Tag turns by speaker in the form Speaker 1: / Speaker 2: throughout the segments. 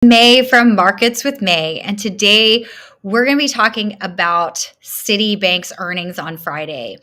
Speaker 1: May from Markets with May. And today we're going to be talking about Citibank's earnings on Friday.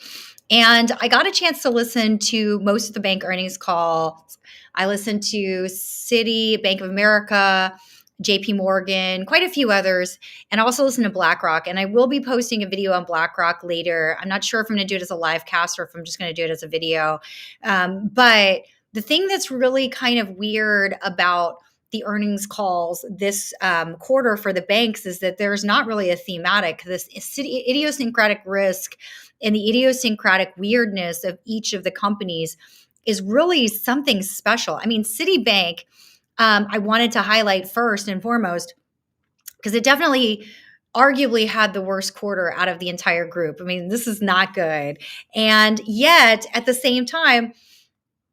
Speaker 1: And I got a chance to listen to most of the bank earnings calls. I listened to Citi, Bank of America, JP Morgan, quite a few others, and I also listened to BlackRock. And I will be posting a video on BlackRock later. I'm not sure if I'm going to do it as a live cast or if I'm just going to do it as a video. But the thing that's really kind of weird about the earnings calls this quarter for the banks is that there's not really a thematic. This idiosyncratic risk and the idiosyncratic weirdness of each of the companies is really something special. I mean, Citibank, I wanted to highlight first and foremost because it definitely arguably had the worst quarter out of the entire group. I mean, this is not good. And yet, at the same time,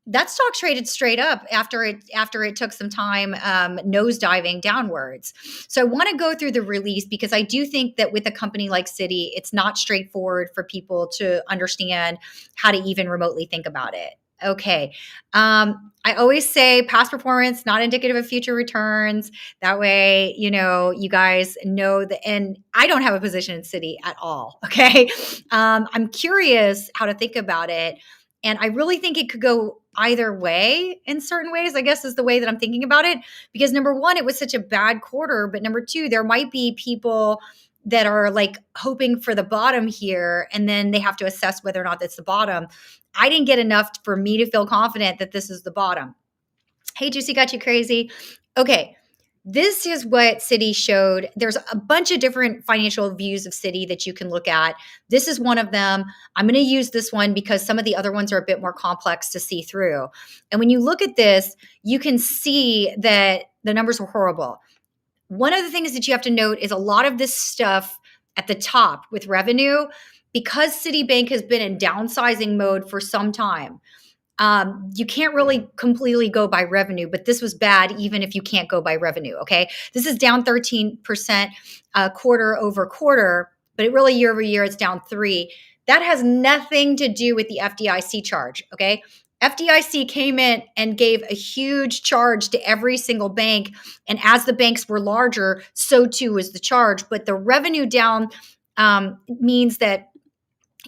Speaker 1: that stock traded straight up after it took some time nosediving downwards. So I want to go through the release because I do think that with a company like Citi, it's not straightforward for people to understand how to even remotely think about it. Okay. I always say past performance, not indicative of future returns. That way, you guys know that. And I don't have a position in Citi at all. Okay. I'm curious how to think about it. And I really think it could go either way in certain ways, I guess is the way that I'm thinking about it. Because number one, it was such a bad quarter. But number two, there might be people that are like hoping for the bottom here, and then they have to assess whether or not that's the bottom. I didn't get enough for me to feel confident that this is the bottom. Hey, Juicy, got you crazy. Okay. This is what Citi showed. There's a bunch of different financial views of Citi that you can look at. This is one of them. I'm going to use this one because some of the other ones are a bit more complex to see through. And when you look at this, you can see that the numbers were horrible. One of the things that you have to note is a lot of this stuff at the top with revenue, because Citibank has been in downsizing mode for some time. You can't really completely go by revenue, but this was bad even if you can't go by revenue, okay? This is down 13% quarter over quarter, but it really year over year, it's down 3%. That has nothing to do with the FDIC charge, okay? FDIC came in and gave a huge charge to every single bank, and as the banks were larger, so too was the charge. But the revenue down means that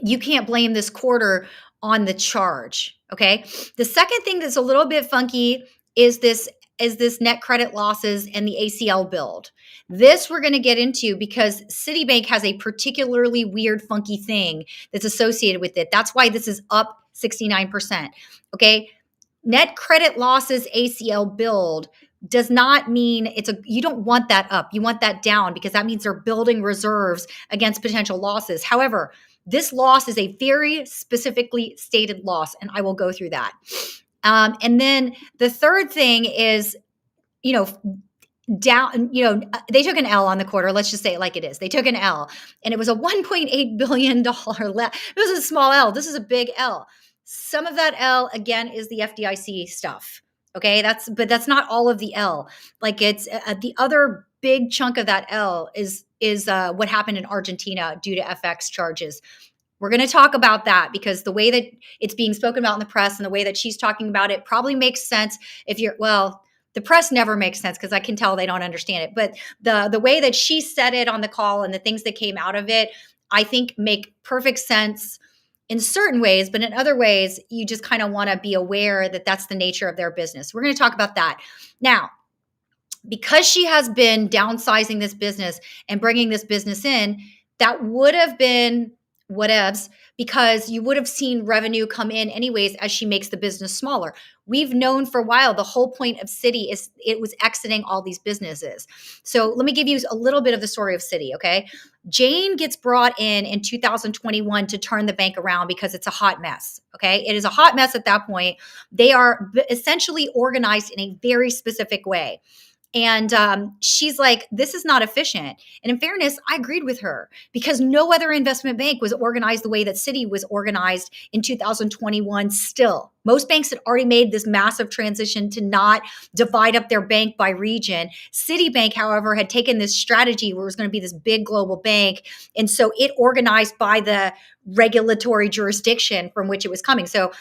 Speaker 1: you can't blame this quarter on the charge. Okay. The second thing that's a little bit funky is this net credit losses and the ACL build. This we're going to get into because Citibank has a particularly weird, funky thing that's associated with it. That's why this is up 69%. Okay. Net credit losses, ACL build does not mean you don't want that up. You want that down because that means they're building reserves against potential losses. However, this loss is a very specifically stated loss, and I will go through that. And then the third thing is, down, they took an L on the quarter. Let's just say it like it is. They took an L, and it was a $1.8 billion It was a small L. This is a big L. Some of that L, again, is the FDIC stuff. Okay, but that's not all of the L. Like it's the other big chunk of that L is what happened in Argentina due to FX charges. We're going to talk about that because the way that it's being spoken about in the press and the way that she's talking about it probably makes sense the press never makes sense because I can tell they don't understand it. But the way that she said it on the call and the things that came out of it, I think make perfect sense in certain ways, but in other ways, you just kind of want to be aware that that's the nature of their business. We're going to talk about that. Now, because she has been downsizing this business and bringing this business in, that would have been whatevs because you would have seen revenue come in anyways as she makes the business smaller. We've known for a while the whole point of Citi is it was exiting all these businesses. So let me give you a little bit of the story of Citi, okay? Jane gets brought in 2021 to turn the bank around because it's a hot mess, okay? It is a hot mess at that point. They are essentially organized in a very specific way. And she's like, this is not efficient. And in fairness, I agreed with her because no other investment bank was organized the way that Citi was organized in 2021 still. Most banks had already made this massive transition to not divide up their bank by region. Citibank, however, had taken this strategy where it was going to be this big global bank. And so it organized by the regulatory jurisdiction from which it was coming. So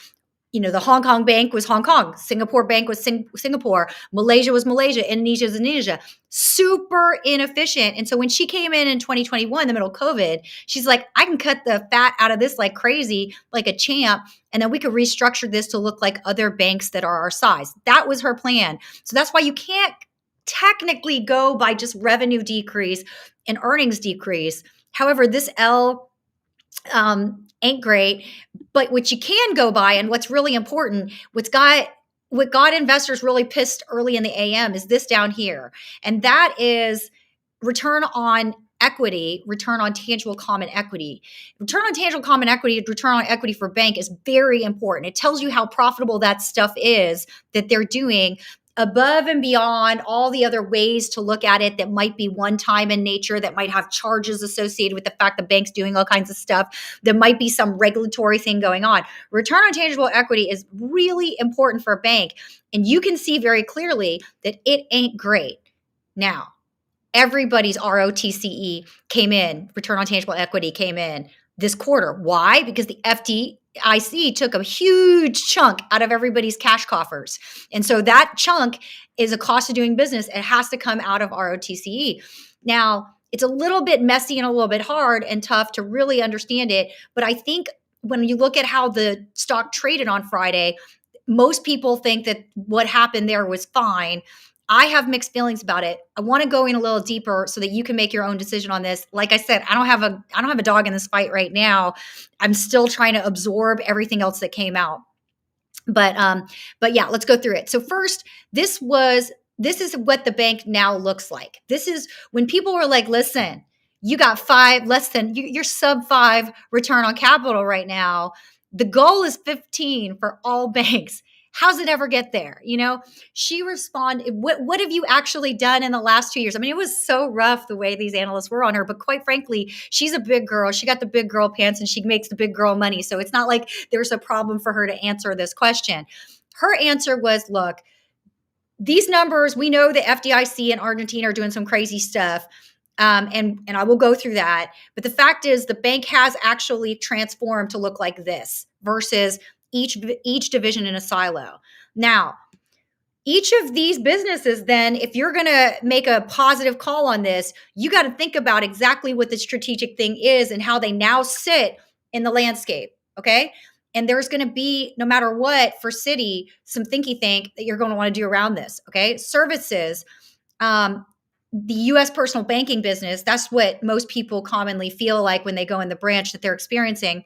Speaker 1: the Hong Kong bank was Hong Kong, Singapore bank was Singapore, Malaysia was Malaysia, Indonesia was Indonesia. Super inefficient. And so when she came in 2021, in the middle of COVID, she's like, I can cut the fat out of this like crazy, like a champ. And then we could restructure this to look like other banks that are our size. That was her plan. So that's why you can't technically go by just revenue decrease and earnings decrease. However, this L ain't great. But what you can go by, and what's really important, what got investors really pissed early in the AM is this down here. And that is return on equity, return on tangible common equity. Return on tangible common equity, return on equity for bank is very important. It tells you how profitable that stuff is that they're doing above and beyond all the other ways to look at it that might be one time in nature, that might have charges associated with the fact the bank's doing all kinds of stuff. There might be some regulatory thing going on. Return on tangible equity is really important for a bank. And you can see very clearly that it ain't great. Now, everybody's ROTCE came in, return on tangible equity came in this quarter. Why? Because the FDIC took a huge chunk out of everybody's cash coffers. And so that chunk is a cost of doing business. It has to come out of ROTCE. Now, it's a little bit messy and a little bit hard and tough to really understand it. But I think when you look at how the stock traded on Friday, most people think that what happened there was fine. I have mixed feelings about it. I want to go in a little deeper so that you can make your own decision on this. Like I said, I don't have a dog in this fight right now. I'm still trying to absorb everything else that came out. But yeah, let's go through it. So first, this is what the bank now looks like. This is when people were like, listen, you got you're sub 5 return on capital right now. The goal is 15 for all banks. How's it ever get there? She responded, what have you actually done in the last 2 years? I mean, it was so rough the way these analysts were on her, but quite frankly, she's a big girl. She got the big girl pants and she makes the big girl money. So it's not like there's a problem for her to answer this question. Her answer was, look, these numbers, we know the FDIC and Argentina are doing some crazy stuff. And I will go through that. But the fact is the bank has actually transformed to look like this versus each division in a silo. Now, each of these businesses, then, if you're going to make a positive call on this, you got to think about exactly what the strategic thing is and how they now sit in the landscape. Okay. And there's going to be, no matter what, for Citi, some thinky think that you're going to want to do around this. Okay. Services, the US personal banking business, that's what most people commonly feel like when they go in the branch that they're experiencing.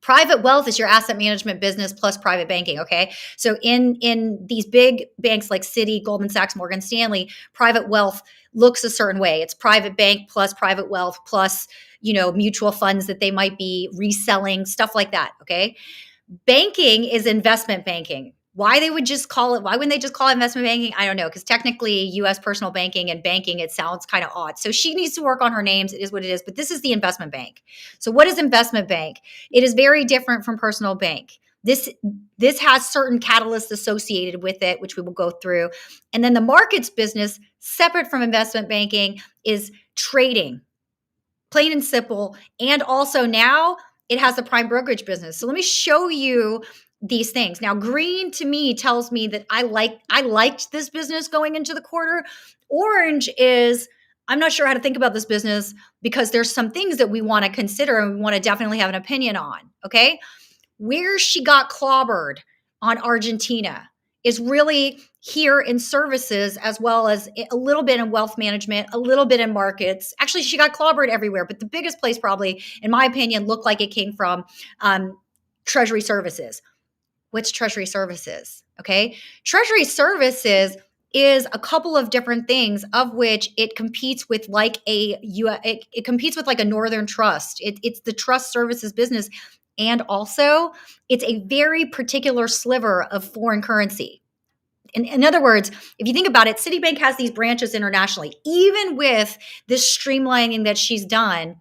Speaker 1: Private wealth is your asset management business plus private banking, okay? So in these big banks like Citi, Goldman Sachs, Morgan Stanley, private wealth looks a certain way. It's private bank plus private wealth plus, mutual funds that they might be reselling, stuff like that, okay? Banking is investment banking. Why wouldn't they just call it investment banking? I don't know, because technically US personal banking and banking, it sounds kind of odd. So she needs to work on her names. It is what it is, but this is the investment bank. So what is investment bank? It is very different from personal bank. This has certain catalysts associated with it, which we will go through. And then the markets business, separate from investment banking, is trading, plain and simple. And also now it has a prime brokerage business. So let me show you these things. Now, green to me tells me that I liked this business going into the quarter. Orange is, I'm not sure how to think about this business because there's some things that we want to consider and we want to definitely have an opinion on, okay? Where she got clobbered on Argentina is really here in services as well as a little bit in wealth management, a little bit in markets. Actually, she got clobbered everywhere, but the biggest place probably, in my opinion, looked like it came from Treasury Services. What's Treasury Services? Okay. Treasury Services is a couple of different things of which it competes with it competes with like a Northern Trust. It's the trust services business. And also it's a very particular sliver of foreign currency. In other words, if you think about it, Citibank has these branches internationally. Even with this streamlining that she's done,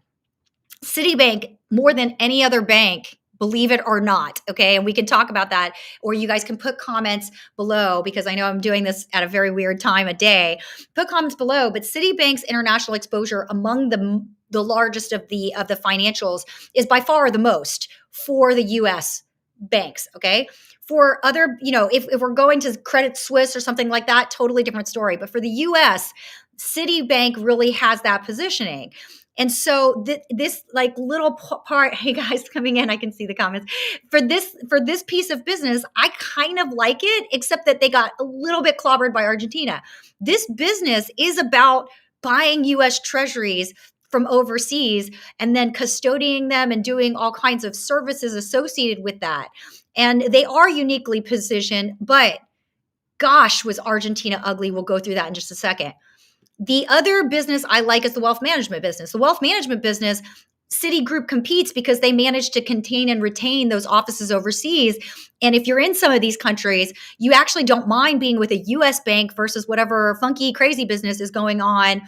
Speaker 1: Citibank, more than any other bank, believe it or not, okay? And we can talk about that, or you guys can put comments below because I know I'm doing this at a very weird time of day. Put comments below, but Citibank's international exposure among the largest of the financials is by far the most for the US banks, okay? For other, if we're going to Credit Suisse or something like that, totally different story. But for the US, Citibank really has that positioning. And so this like little part, hey guys coming in, I can see the comments. For this piece of business, I kind of like it, except that they got a little bit clobbered by Argentina. This business is about buying US treasuries from overseas and then custodying them and doing all kinds of services associated with that. And they are uniquely positioned, but gosh, was Argentina ugly. We'll go through that in just a second. The other business I like is the wealth management business. The wealth management business, Citigroup competes because they manage to contain and retain those offices overseas. And if you're in some of these countries, you actually don't mind being with a US bank versus whatever funky, crazy business is going on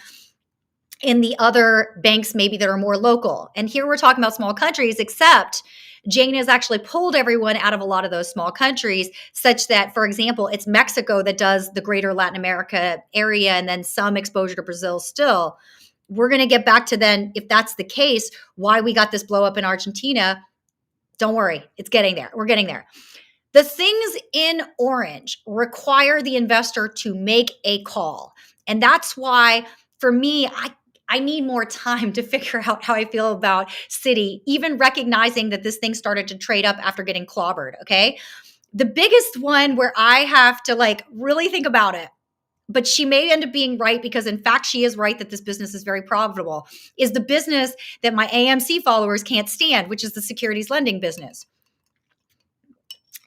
Speaker 1: in the other banks, maybe that are more local. And here we're talking about small countries, except Jane has actually pulled everyone out of a lot of those small countries, such that, for example, it's Mexico that does the greater Latin America area and then some exposure to Brazil still. We're going to get back to then, if that's the case, why we got this blow up in Argentina. Don't worry, it's getting there. We're getting there. The things in orange require the investor to make a call. And that's why, for me, I need more time to figure out how I feel about Citi, even recognizing that this thing started to trade up after getting clobbered, okay? The biggest one where I have to like really think about it, but she may end up being right because in fact she is right that this business is very profitable, is the business that my AMC followers can't stand, which is the securities lending business.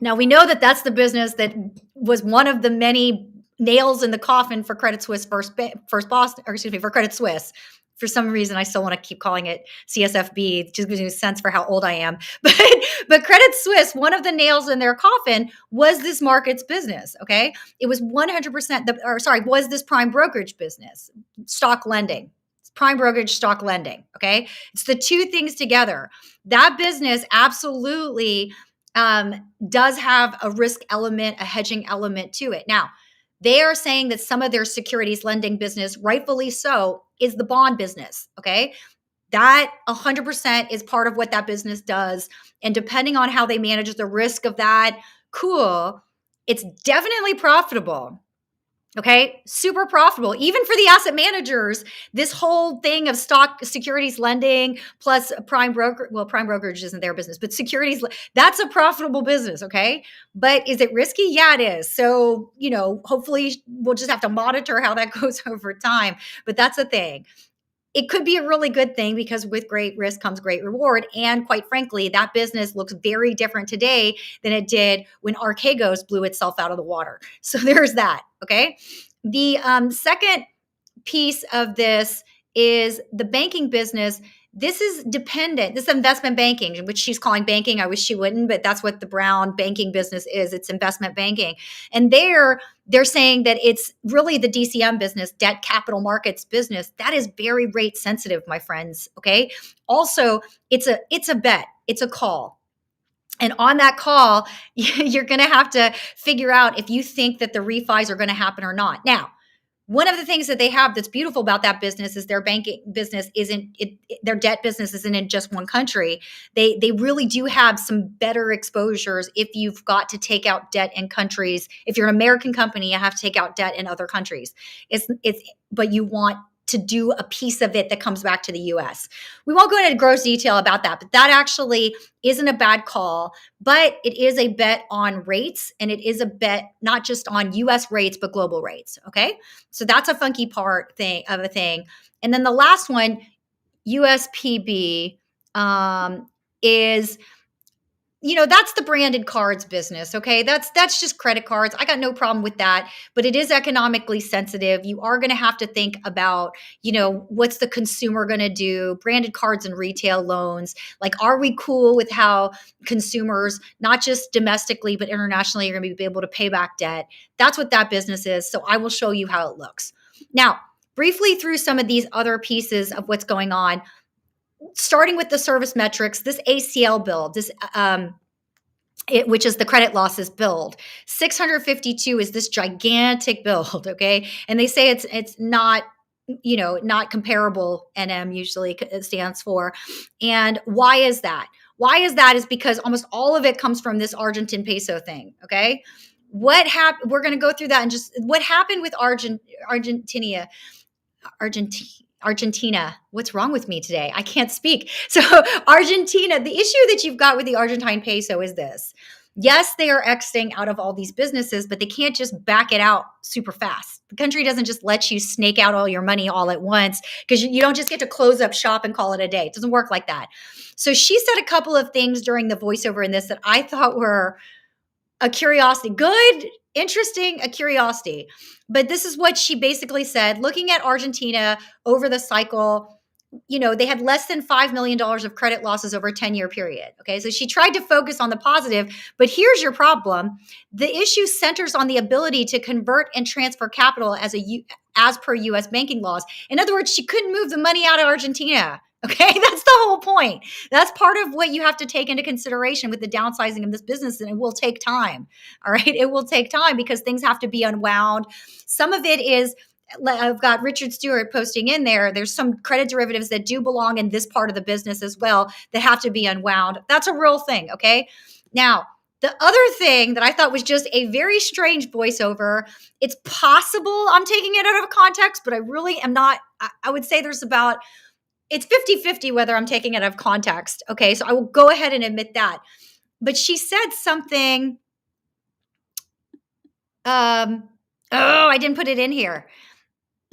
Speaker 1: Now we know that that's the business that was one of the many nails in the coffin for Credit Suisse for Credit Suisse. For some reason, I still want to keep calling it CSFB. It just gives you a sense for how old I am. But Credit Suisse, one of the nails in their coffin was this markets business. Okay, it was 100%. Was this prime brokerage business, stock lending, prime brokerage, stock lending. Okay, it's the two things together. That business absolutely does have a risk element, a hedging element to it. Now, they are saying that some of their securities lending business, rightfully so, is the bond business. Okay. That 100% is part of what that business does. And depending on how they manage the risk of that, cool, it's definitely profitable. Okay, super profitable. Even for the asset managers, this whole thing of stock securities lending plus prime brokerage isn't their business, but securities, that's a profitable business. Okay. But is it risky? Yeah, it is. So, hopefully we'll just have to monitor how that goes over time. But that's the thing. It could be a really good thing because with great risk comes great reward. And quite frankly, that business looks very different today than it did when Archegos blew itself out of the water. So there's that. Okay. The second piece of this is the banking business. This is dependent. This is investment banking, which she's calling banking. I wish she wouldn't, but that's what the Brown banking business is. It's investment banking. And they're saying that it's really the DCM business, debt capital markets business. That is very rate sensitive, my friends. Okay. Also, it's a bet. It's a call. And on that call, you're going to have to figure out if you think that the refis are going to happen or not. Now, one of the things that they have that's beautiful about that business is their banking business their debt business isn't in just one country. They really do have some better exposures if you've got to take out debt in countries. If you're an American company, you have to take out debt in other countries. But you want to do a piece of it that comes back to the US. We won't go into gross detail about that, but that actually isn't a bad call, but it is a bet on rates, and it is a bet not just on US rates, but global rates, okay? So that's a funky part of a thing. And then the last one, USPB, is that's the branded cards business. Okay. That's just credit cards. I got no problem with that, but it is economically sensitive. You are going to have to think about, what's the consumer going to do? Branded cards and retail loans. Like, are we cool with how consumers, not just domestically, but internationally, are going to be able to pay back debt? That's what that business is. So I will show you how it looks. Now, briefly through some of these other pieces of what's going on, starting with the service metrics, this ACL build, which is the credit losses build, 652 is this gigantic build, okay? And they say it's not, not comparable. NM usually stands for. And why is that? Why is that? Is because almost all of it comes from this Argentine peso thing. Okay. What happened? We're going to go through that and just what happened with Argentina. Argentina. What's wrong with me today? I can't speak. So, Argentina, the issue that you've got with the Argentine peso is this. Yes, they are exiting out of all these businesses, but they can't just back it out super fast. The country doesn't just let you snake out all your money all at once because you don't just get to close up shop and call it a day. It doesn't work like that. So, she said a couple of things during the voiceover in this that I thought were a curiosity, good, interesting, a curiosity. But this is what she basically said. Looking at Argentina over the cycle, they had less than $5 million of credit losses over a 10-year period. Okay. So she tried to focus on the positive, but here's your problem. The issue centers on the ability to convert and transfer capital as per US banking laws. In other words, she couldn't move the money out of Argentina. Okay, that's the whole point. That's part of what you have to take into consideration with the downsizing of this business, and it will take time. All right, it will take time because things have to be unwound. Some of it is, I've got Richard Stewart posting in there. There's some credit derivatives that do belong in this part of the business as well that have to be unwound. That's a real thing. Okay, now the other thing that I thought was just a very strange voiceover. It's possible I'm taking it out of context, but I really am not. I would say it's 50-50 whether I'm taking it out of context. Okay, so I will go ahead and admit that. But she said something. I didn't put it in here.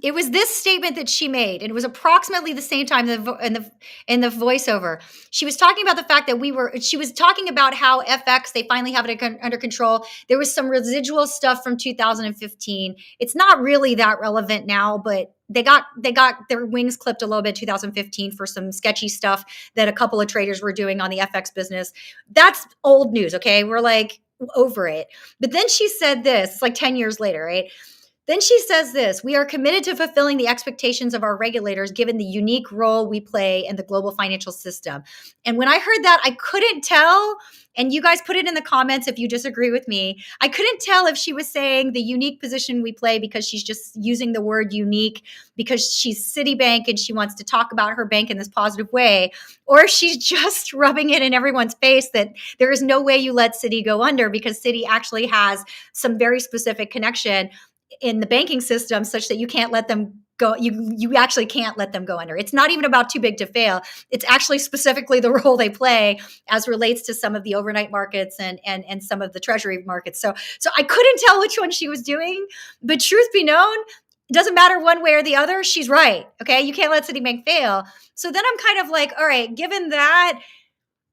Speaker 1: It was this statement that she made, and it was approximately the same time in the voiceover. She was talking about the fact that she was talking about how FX, they finally have it under control. There was some residual stuff from 2015. It's not really that relevant now, but they got their wings clipped a little bit 2015 for some sketchy stuff that a couple of traders were doing on the FX business. That's old news, okay? We're like over it. But then she said this, like 10 years later, right? Then she says this, we are committed to fulfilling the expectations of our regulators given the unique role we play in the global financial system. And when I heard that, I couldn't tell, and you guys put it in the comments if you disagree with me, I couldn't tell if she was saying the unique position we play because she's just using the word unique because she's Citibank and she wants to talk about her bank in this positive way, or if she's just rubbing it in everyone's face that there is no way you let Citi go under because Citi actually has some very specific connection in the banking system such that you can't let them go. You actually can't let them go under. It's not even about too big to fail. It's actually specifically the role they play as relates to some of the overnight markets and some of the treasury markets. So I couldn't tell which one she was doing, but truth be known, it doesn't matter one way or the other. She's right. Okay. You can't let Citibank fail. So then I'm kind of like, all right, given that,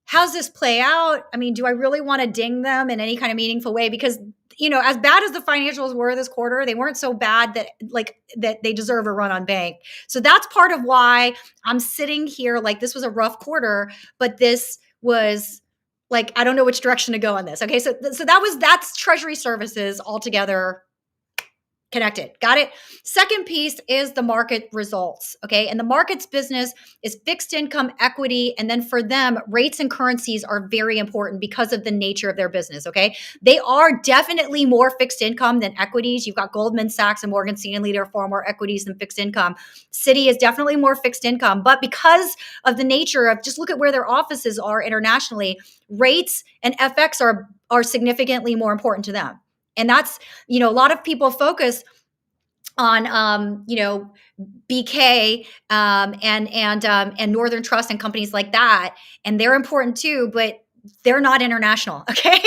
Speaker 1: how's this play out? I mean, do I really want to ding them in any kind of meaningful way? Because, as bad as the financials were this quarter, they weren't so bad that they deserve a run on bank. So that's part of why I'm sitting here like this was a rough quarter, but this was like, I don't know which direction to go on this. Okay. So that's Treasury Services altogether connected. Got it? Second piece is the market results. Okay. And the markets business is fixed income, equity. And then for them, rates and currencies are very important because of the nature of their business. Okay. They are definitely more fixed income than equities. You've got Goldman Sachs and Morgan Stanley, they're far more equities than fixed income. Citi is definitely more fixed income, but because of the nature of just look at where their offices are internationally, rates and FX are significantly more important to them. And that's, a lot of people focus on, BK and Northern Trust and companies like that, and they're important too, but they're not international. Okay,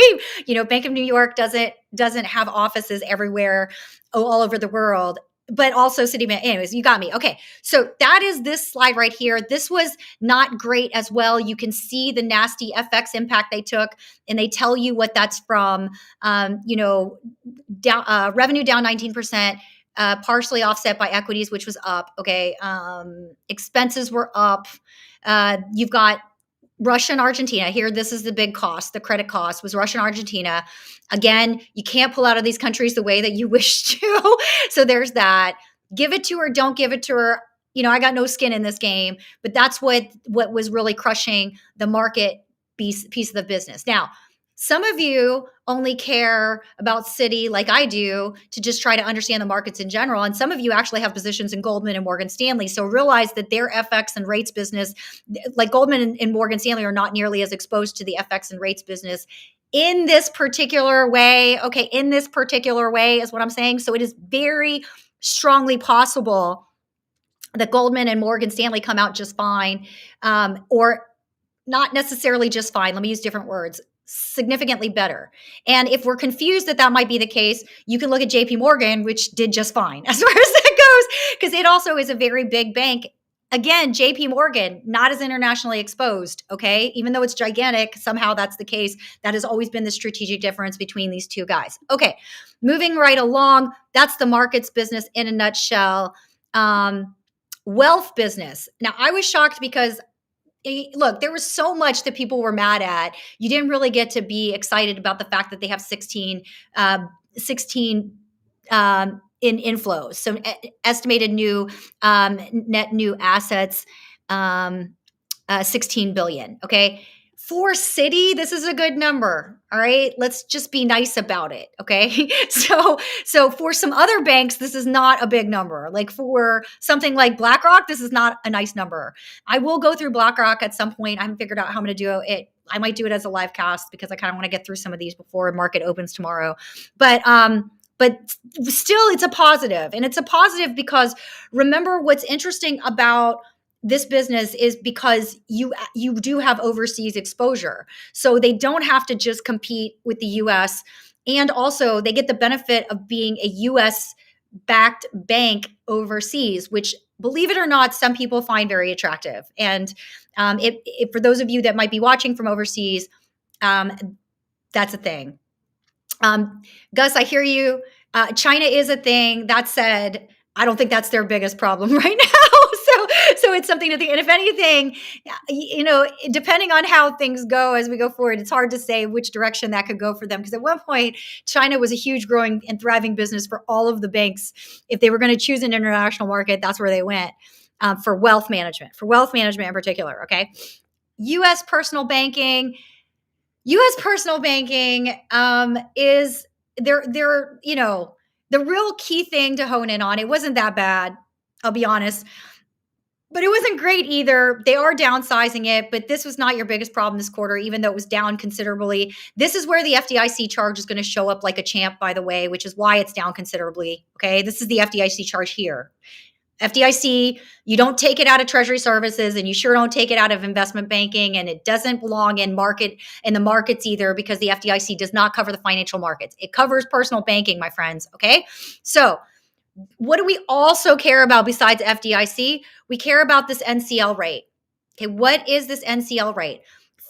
Speaker 1: Bank of New York doesn't have offices everywhere, all over the world. But also Citibank. Anyways, you got me. Okay, so that is this slide right here. This was not great as well. You can see the nasty FX impact they took, and they tell you what that's from. Revenue down 19%, partially offset by equities, which was up. Okay, expenses were up. You've got Russia and Argentina. Here, this is the big cost. The credit cost was Russia and Argentina. Again, you can't pull out of these countries the way that you wish to. So there's that. Give it to her, don't give it to her. I got no skin in this game, but that's what was really crushing the market piece of the business. Now, Some of you only care about Citi like I do to just try to understand the markets in general. And some of you actually have positions in Goldman and Morgan Stanley. So realize that their FX and rates business, like Goldman and Morgan Stanley, are not nearly as exposed to the FX and rates business in this particular way. Okay, in this particular way is what I'm saying. So it is very strongly possible that Goldman and Morgan Stanley come out just fine, or not necessarily just fine. Let me use different words. Significantly better. And if we're confused that that might be the case, you can look at JP Morgan, which did just fine as far as that goes, because it also is a very big bank. Again, JP Morgan, not as internationally exposed, okay? Even though it's gigantic, somehow that's the case. That has always been the strategic difference between these two guys. Okay, moving right along, that's the markets business in a nutshell. Wealth business. Now, I was shocked because look, there was so much that people were mad at. You didn't really get to be excited about the fact that they have 16 in inflows. So estimated new net new assets, 16 billion. Okay. For Citi, this is a good number. All right. Let's just be nice about it. Okay. So for some other banks, this is not a big number. Like for something like BlackRock, this is not a nice number. I will go through BlackRock at some point. I haven't figured out how I'm going to do it. I might do it as a live cast because I kind of want to get through some of these before market opens tomorrow. But still, it's a positive. And it's a positive because remember what's interesting about this business is because you do have overseas exposure. So they don't have to just compete with the US. And also they get the benefit of being a US backed bank overseas, which believe it or not, some people find very attractive. And for those of you that might be watching from overseas, that's a thing. Gus, I hear you. China is a thing. That said, I don't think that's their biggest problem right now. So it's something to think. And if anything, depending on how things go as we go forward, it's hard to say which direction that could go for them. Because at one point, China was a huge growing and thriving business for all of the banks. If they were going to choose an international market, that's where they went for wealth management in particular. Okay. U.S. personal banking is the real key thing to hone in on. It wasn't that bad, I'll be honest, but it wasn't great either. They are downsizing it, but this was not your biggest problem this quarter, even though it was down considerably. This is where the FDIC charge is going to show up like a champ, by the way, which is why it's down considerably. Okay, this is the FDIC charge here. FDIC, you don't take it out of Treasury Services, and you sure don't take it out of investment banking, and it doesn't belong in the markets either, because the FDIC does not cover the financial markets. It covers personal banking, my friends. Okay, so what do we also care about besides FDIC? We care about this NCL rate. Okay, what is this NCL rate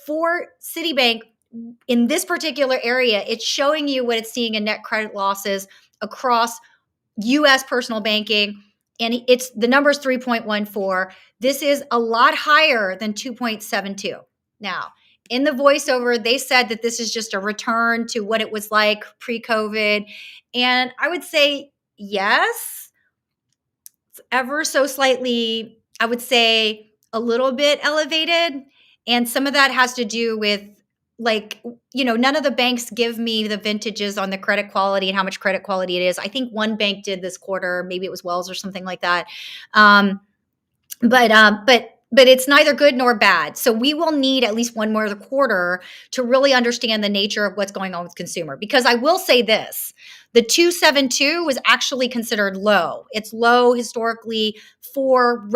Speaker 1: for Citibank? In this particular area, it's showing you what it's seeing in net credit losses across U.S. personal banking. And the number is 3.14. This is a lot higher than 2.72. Now, in the voiceover, they said that this is just a return to what it was like pre-COVID. And I would say, yes, it's ever so slightly, I would say a little bit elevated. And some of that has to do with none of the banks give me the vintages on the credit quality and how much credit quality it is. I think one bank did this quarter, maybe it was Wells or something like that. But it's neither good nor bad. So we will need at least one more quarter to really understand the nature of what's going on with consumer. Because I will say this, the 272 was actually considered low. It's low historically for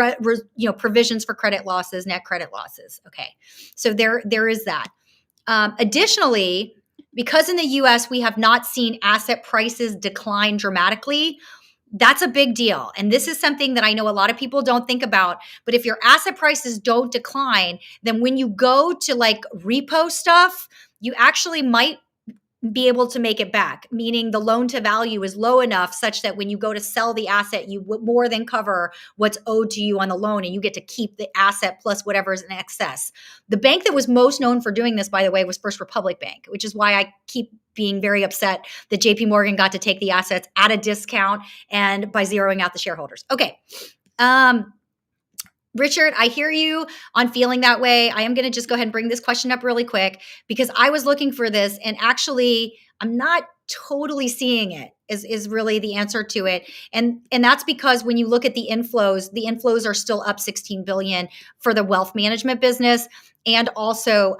Speaker 1: provisions for credit losses, net credit losses. Okay, so there is that. Additionally, because in the US, we have not seen asset prices decline dramatically, that's a big deal. And this is something that I know a lot of people don't think about. But if your asset prices don't decline, then when you go to repo stuff, you actually might be able to make it back, meaning the loan to value is low enough such that when you go to sell the asset, you more than cover what's owed to you on the loan, and you get to keep the asset plus whatever is in excess. The bank that was most known for doing this, by the way, was First Republic Bank, which is why I keep being very upset that JP Morgan got to take the assets at a discount and by zeroing out the shareholders. Okay. Richard, I hear you on feeling that way. I am going to just go ahead and bring this question up really quick because I was looking for this and actually I'm not totally seeing it is really the answer to it. And that's because when you look at the inflows are still up 16 billion for the wealth management business. And also,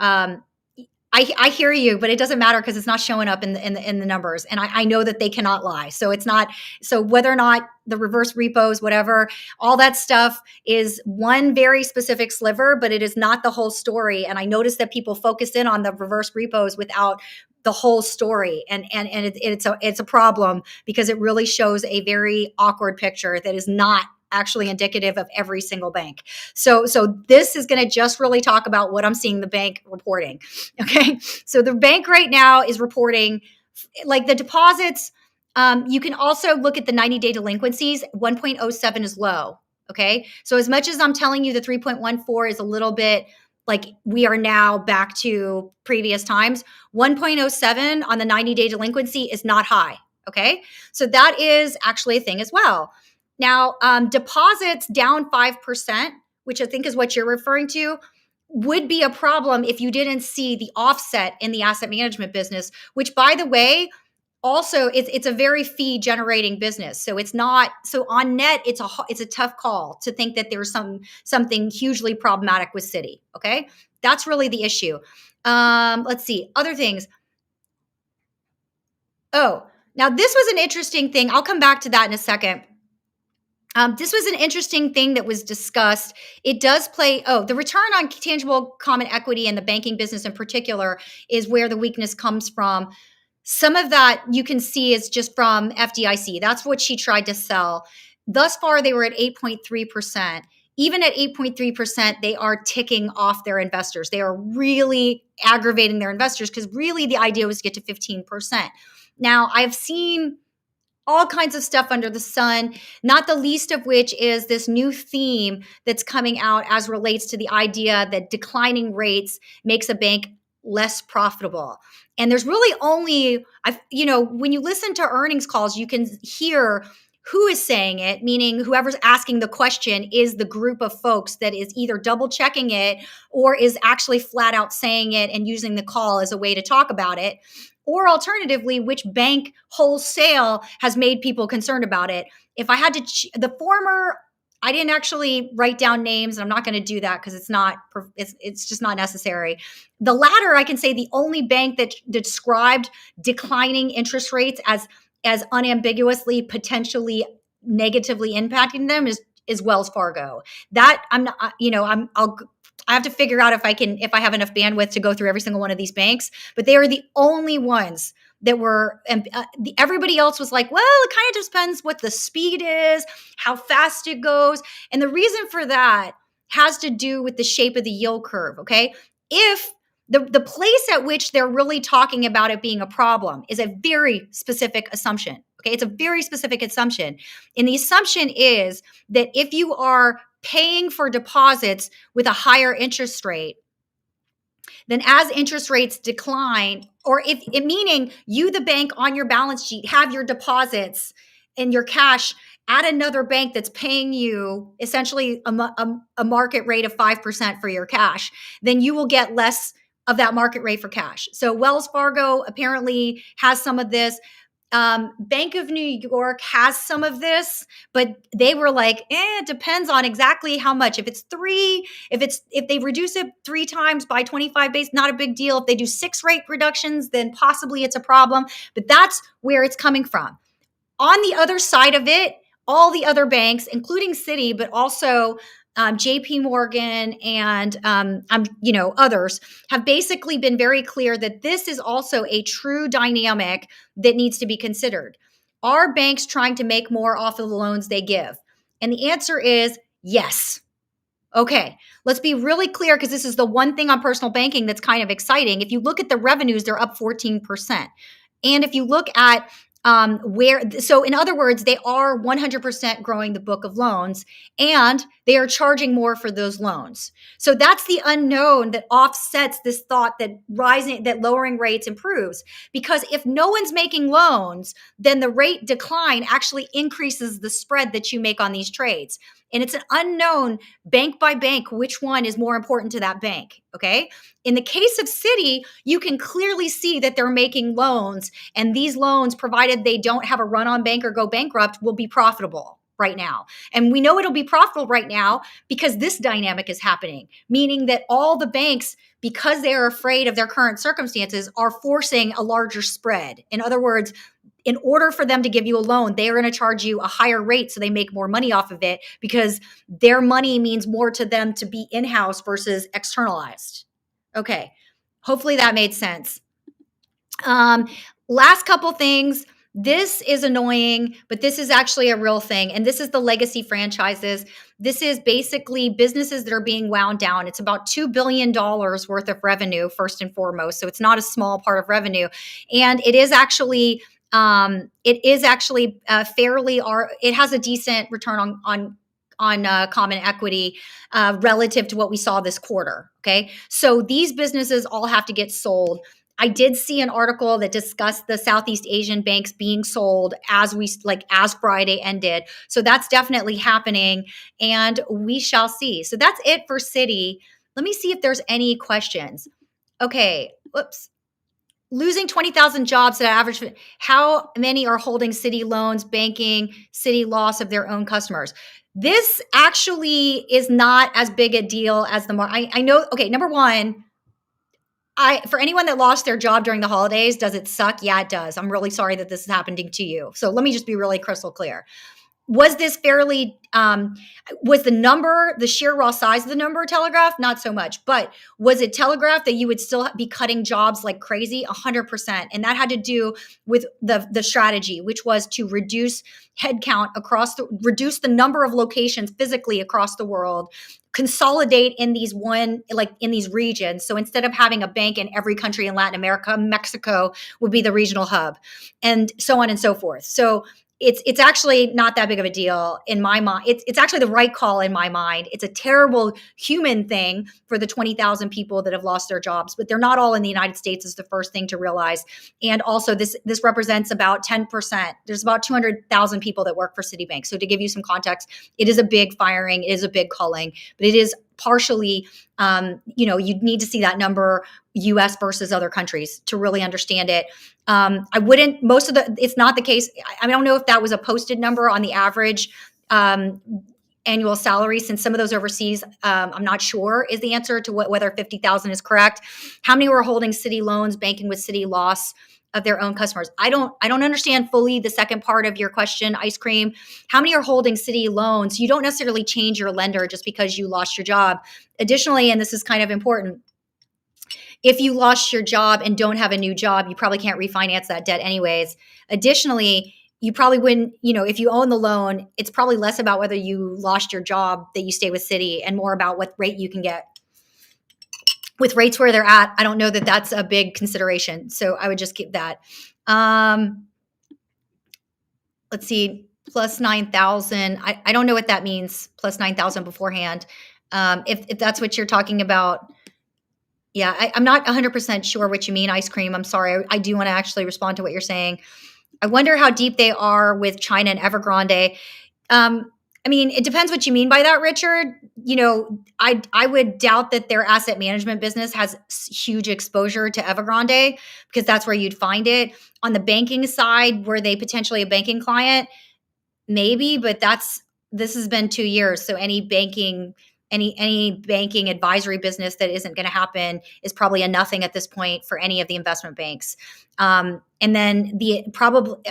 Speaker 1: I hear you, but it doesn't matter because it's not showing up in the numbers, and I know that they cannot lie. So it's not so whether or not the reverse repos, whatever, all that stuff is one very specific sliver, but it is not the whole story. And I noticed that people focus in on the reverse repos without the whole story, and it's a problem because it really shows a very awkward picture that is not actually indicative of every single bank. So this is going to just really talk about what I'm seeing the bank reporting. Okay. So the bank right now is reporting like the deposits. You can also look at the 90-day delinquencies. 1.07 is low. Okay. So as much as I'm telling you the 3.14 is a little bit like we are now back to previous times, 1.07 on the 90-day delinquency is not high. Okay. So that is actually a thing as well. Now, deposits down 5%, which I think is what you're referring to, would be a problem if you didn't see the offset in the asset management business, which, by the way, also it's a very fee generating business. So it's not so on net. It's a tough call to think that there's something hugely problematic with Citi. Okay, that's really the issue. Let's see other things. Oh, now this was an interesting thing. I'll come back to that in a second. This was an interesting thing that was discussed. It does play, the return on tangible common equity in the banking business in particular is where the weakness comes from. Some of that you can see is just from FDIC. That's what she tried to sell. Thus far, they were at 8.3%. Even at 8.3%, they are ticking off their investors. They are really aggravating their investors because really the idea was to get to 15%. Now, I've seen all kinds of stuff under the sun, not the least of which is this new theme that's coming out as relates to the idea that declining rates makes a bank less profitable. And there's really only, when you listen to earnings calls, you can hear who is saying it, meaning whoever's asking the question is the group of folks that is either double checking it or is actually flat out saying it and using the call as a way to talk about it. Or alternatively, which bank wholesale has made people concerned about it. If I had to, the former, I didn't actually write down names, and I'm not going to do that because it's just not necessary. The latter, I can say the only bank that described declining interest rates as unambiguously potentially negatively impacting them is Wells Fargo. That I'm not, I have to figure out if I have enough bandwidth to go through every single one of these banks, but they are the only ones that were, everybody else was like, well, it kind of just depends what the speed is, how fast it goes. And the reason for that has to do with the shape of the yield curve. Okay. If the place at which they're really talking about it being a problem is a very specific assumption. Okay. It's a very specific assumption. And the assumption is that if you are paying for deposits with a higher interest rate, then as interest rates decline, or if it meaning you, the bank on your balance sheet, have your deposits and your cash at another bank that's paying you essentially a market rate of 5% for your cash, then you will get less of that market rate for cash. So Wells Fargo apparently has some of this. Bank of New York has some of this, but they were like, it depends on exactly how much. If it's if they reduce it 3 times by 25 base, not a big deal. If they do 6 rate reductions, then possibly it's a problem. But that's where it's coming from. On the other side of it, all the other banks, including Citi, but also JP Morgan and others have basically been very clear that this is also a true dynamic that needs to be considered. Are banks trying to make more off of the loans they give? And the answer is yes. Okay, let's be really clear because this is the one thing on personal banking that's kind of exciting. If you look at the revenues, they're up 14%. And if you look at so in other words, they are 100% growing the book of loans and they are charging more for those loans. So that's the unknown that offsets this thought that lowering rates improves. Because if no one's making loans, then the rate decline actually increases the spread that you make on these trades. And it's an unknown bank by bank which one is more important to that bank. Okay. In the case of Citi, you can clearly see that they're making loans, and these loans, provided they don't have a run on bank or go bankrupt, will be profitable right now. And we know it'll be profitable right now because this dynamic is happening, meaning that all the banks, because they are afraid of their current circumstances, are forcing a larger spread. In other words, in order for them to give you a loan, they are going to charge you a higher rate so they make more money off of it, because their money means more to them to be in-house versus externalized. Okay. Hopefully that made sense. Last couple things. This is annoying, but this is actually a real thing. And this is the legacy franchises. This is basically businesses that are being wound down. It's about $2 billion worth of revenue, first and foremost. So it's not a small part of revenue. And it is actually fairly, it has a decent return on common equity relative to what we saw this quarter. Okay. So these businesses all have to get sold. I did see an article that discussed the Southeast Asian banks being sold as Friday ended. So that's definitely happening, and we shall see. So that's it for Citi. Let me see if there's any questions. Okay. Whoops. Losing 20,000 jobs at average. How many are holding Citi loans, banking Citi loss of their own customers? This actually is not as big a deal as the market. I know. Okay. Number one, for anyone that lost their job during the holidays, does it suck? Yeah, it does. I'm really sorry that this is happening to you. So let me just be really crystal clear. Was this fairly, was the sheer raw size of the number telegraphed? Not so much. But was it telegraphed that you would still be cutting jobs like crazy? 100%. And that had to do with the strategy, which was to reduce headcount reduce the number of locations physically across the world, consolidate in these regions. So instead of having a bank in every country in Latin America, Mexico would be the regional hub, and so on and so forth. So it's actually not that big of a deal in my mind. It's actually the right call in my mind. It's a terrible human thing for the 20,000 people that have lost their jobs, but they're not all in the United States, is the first thing to realize. And also this represents about 10%. There's about 200,000 people that work for Citibank. So to give you some context, it is a big firing, it is a big culling, but it is partially, you'd need to see that number US versus other countries to really understand it. It's not the case. I don't know if that was a posted number on the average annual salary, since some of those overseas, I'm not sure is the answer to whether 50,000 is correct. How many were holding Citi loans, banking with Citi loss of their own customers? I don't understand fully the second part of your question, Ice Cream. How many are holding Citi loans? You don't necessarily change your lender just because you lost your job. Additionally, and this is kind of important, if you lost your job and don't have a new job, you probably can't refinance that debt anyways. Additionally, you probably wouldn't, if you own the loan, it's probably less about whether you lost your job that you stay with Citi and more about what rate you can get. With rates where they're at, I don't know that that's a big consideration. So I would just keep that. Let's see, plus 9,000. I don't know what that means, plus 9,000 beforehand. If that's what you're talking about. Yeah, I'm not 100% sure what you mean, Ice Cream. I'm sorry. I do want to actually respond to what you're saying. I wonder how deep they are with China and Evergrande. It depends what you mean by that, Richard. I would doubt that their asset management business has huge exposure to Evergrande, because that's where you'd find it. On the banking side, were they potentially a banking client? Maybe, but this has been 2 years. So any banking advisory business that isn't going to happen is probably a nothing at this point for any of the investment banks. And then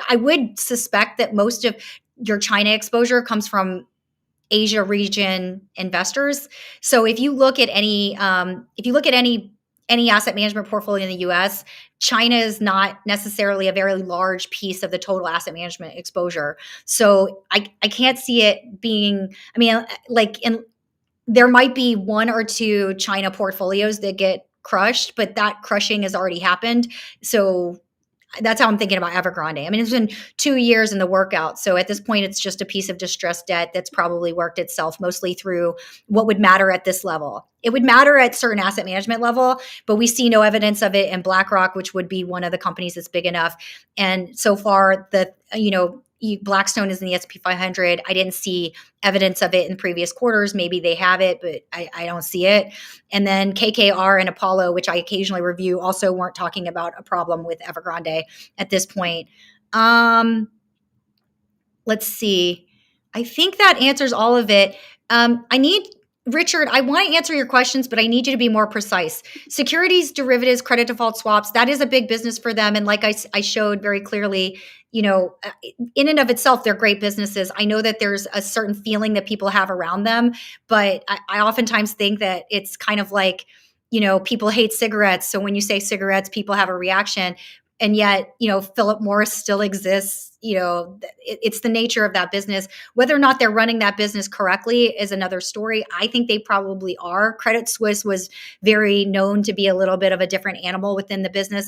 Speaker 1: I would suspect that most of your China exposure comes from Asia region investors. So if you look at any asset management portfolio in the U.S., China is not necessarily a very large piece of the total asset management exposure. So I can't see it being. There might be one or two China portfolios that get crushed, but that crushing has already happened. So that's how I'm thinking about Evergrande. It's been 2 years in the workout. So at this point, it's just a piece of distressed debt that's probably worked itself mostly through what would matter at this level. It would matter at certain asset management level, but we see no evidence of it in BlackRock, which would be one of the companies that's big enough. And so far, Blackstone is in the S&P 500. I didn't see evidence of it in previous quarters. Maybe they have it, but I don't see it. And then KKR and Apollo, which I occasionally review, also weren't talking about a problem with Evergrande at this point. Let's see. I think that answers all of it. I need Richard, I want to answer your questions, but I need you to be more precise. Securities, derivatives, credit default swaps, that is a big business for them. And like I showed very clearly, in and of itself, they're great businesses. I know that there's a certain feeling that people have around them, but I oftentimes think that it's kind of like, people hate cigarettes. So when you say cigarettes, people have a reaction. And yet, Philip Morris still exists. It's the nature of that business. Whether or not they're running that business correctly is another story. I think they probably are. Credit Suisse was very known to be a little bit of a different animal within the business.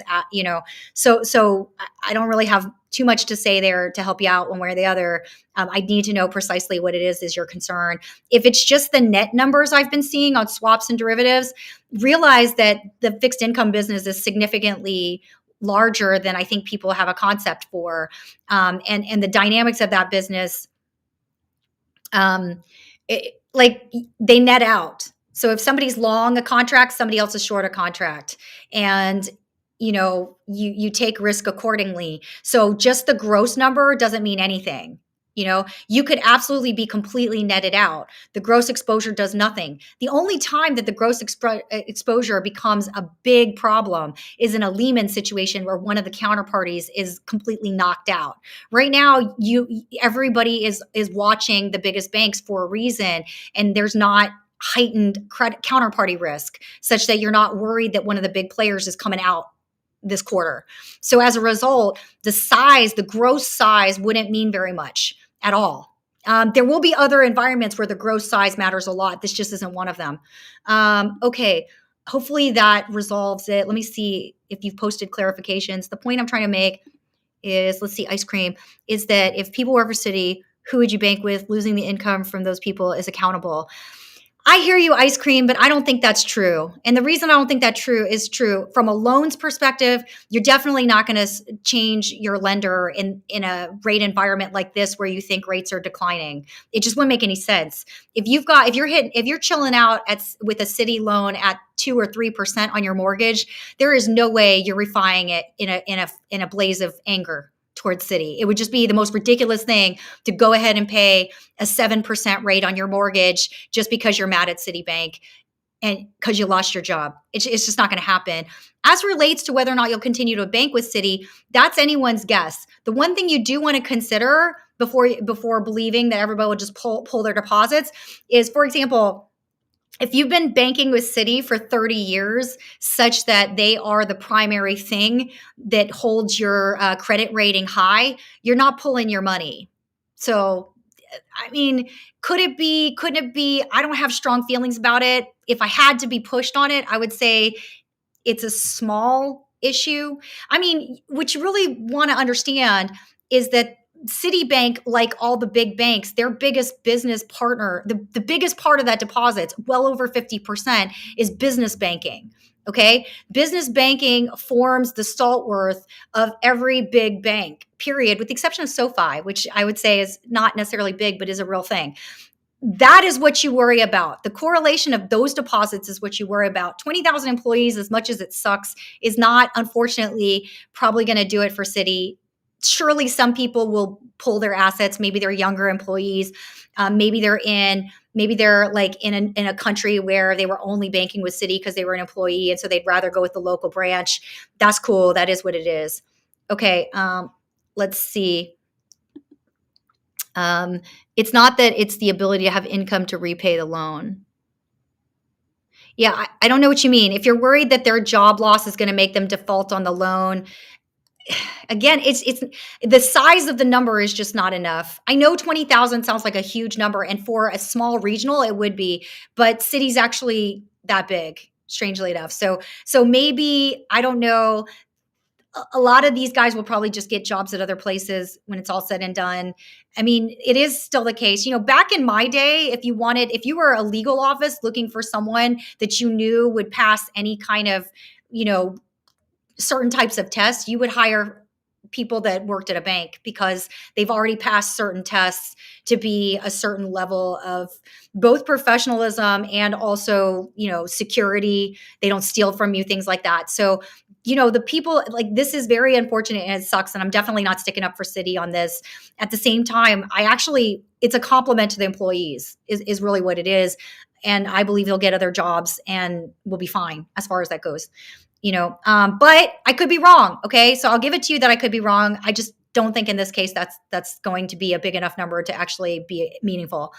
Speaker 1: So I don't really have too much to say there to help you out one way or the other. I need to know precisely what it is your concern. If it's just the net numbers I've been seeing on swaps and derivatives, realize that the fixed income business is significantly larger than I think people have a concept for. And the dynamics of that business, like they net out. So if somebody's long a contract, somebody else is short a contract. And you take risk accordingly. So just the gross number doesn't mean anything. You could absolutely be completely netted out. The gross exposure does nothing. The only time that the gross exposure becomes a big problem is in a Lehman situation where one of the counterparties is completely knocked out. Right now, everybody is watching the biggest banks for a reason, and there's not heightened credit counterparty risk such that you're not worried that one of the big players is coming out this quarter. So as a result, the gross size wouldn't mean very much at all. There will be other environments where the gross size matters a lot. This just isn't one of them. Okay. Hopefully that resolves it. Let me see if you've posted clarifications. The point I'm trying to make is, let's see, ice cream, is that if people work for Citi, who would you bank with? Losing the income from those people is accountable. I hear you, ice cream, but I don't think that's true. And the reason I don't think that's true is true from a loans perspective. You're definitely not going to change your lender in a rate environment like this where you think rates are declining. It just wouldn't make any sense. If you're chilling out with a Citi loan at 2 or 3% on your mortgage, there is no way you're refining it in a blaze of anger towards Citi. It would just be the most ridiculous thing to go ahead and pay a 7% rate on your mortgage just because you're mad at Citibank and because you lost your job. It's just not going to happen. As relates to whether or not you'll continue to bank with Citi, that's anyone's guess. The one thing you do want to consider before believing that everybody will just pull their deposits is, for example, if you've been banking with Citi for 30 years, such that they are the primary thing that holds your credit rating high, you're not pulling your money. So, I mean, could it be? Couldn't it be? I don't have strong feelings about it. If I had to be pushed on it, I would say it's a small issue. I mean, what you really want to understand is that Citibank, like all the big banks, their biggest business partner, the biggest part of that deposits, well over 50%, is business banking. Okay. Business banking forms the stalwart of every big bank, period, with the exception of SoFi, which I would say is not necessarily big, but is a real thing. That is what you worry about. The correlation of those deposits is what you worry about. 20,000 employees, as much as it sucks, is not, unfortunately, probably going to do it for Citi. Surely some people will pull their assets. Maybe they're younger employees. Maybe they're like in a country where they were only banking with Citi because they were an employee, and so they'd rather go with the local branch. That's cool. That is what it is. Okay, let's see. It's not that it's the ability to have income to repay the loan. Yeah, I don't know what you mean. If you're worried that their job loss is going to make them default on the loan, again, it's the size of the number is just not enough. I know 20,000 sounds like a huge number, and for a small regional, it would be, but Citi's actually that big, strangely enough. So maybe, I don't know. A lot of these guys will probably just get jobs at other places when it's all said and done. I mean, it is still the case. Back in my day, if you were a legal office looking for someone that you knew would pass any kind of, certain types of tests, you would hire people that worked at a bank because they've already passed certain tests to be a certain level of both professionalism and also, security. They don't steal from you, things like that. So, the people, like, this is very unfortunate and it sucks. And I'm definitely not sticking up for Citi on this. At the same time, it's a compliment to the employees is really what it is. And I believe they'll get other jobs and we'll be fine as far as that goes. But I could be wrong. Okay. So I'll give it to you that I could be wrong. I just don't think in this case that's going to be a big enough number to actually be meaningful.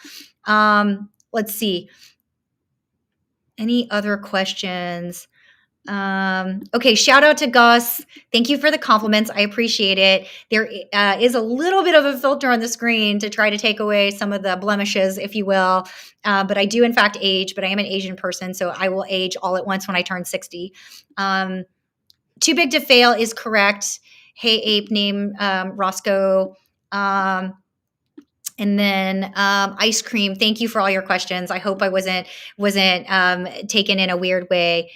Speaker 1: Let's see. Any other questions? Okay, shout out to Gus. Thank you for the compliments. I appreciate it. There is a little bit of a filter on the screen to try to take away some of the blemishes, if you will. But I do, in fact, age, but I am an Asian person, so I will age all at once when I turn 60. Too big to fail is correct. Hey, ape name Roscoe. And then ice cream. Thank you for all your questions. I hope I wasn't taken in a weird way.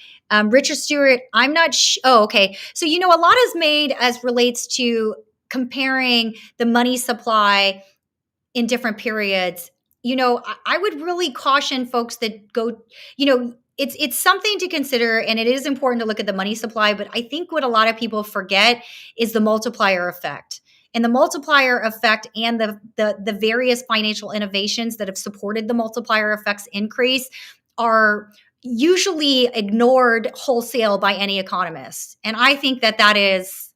Speaker 1: Richard Stewart, I'm not. Oh, okay. So a lot is made as relates to comparing the money supply in different periods. I would really caution folks that go. It's something to consider, and it is important to look at the money supply. But I think what a lot of people forget is the multiplier effect. And the multiplier effect and the various financial innovations that have supported the multiplier effect's increase are usually ignored wholesale by any economist. And I think that is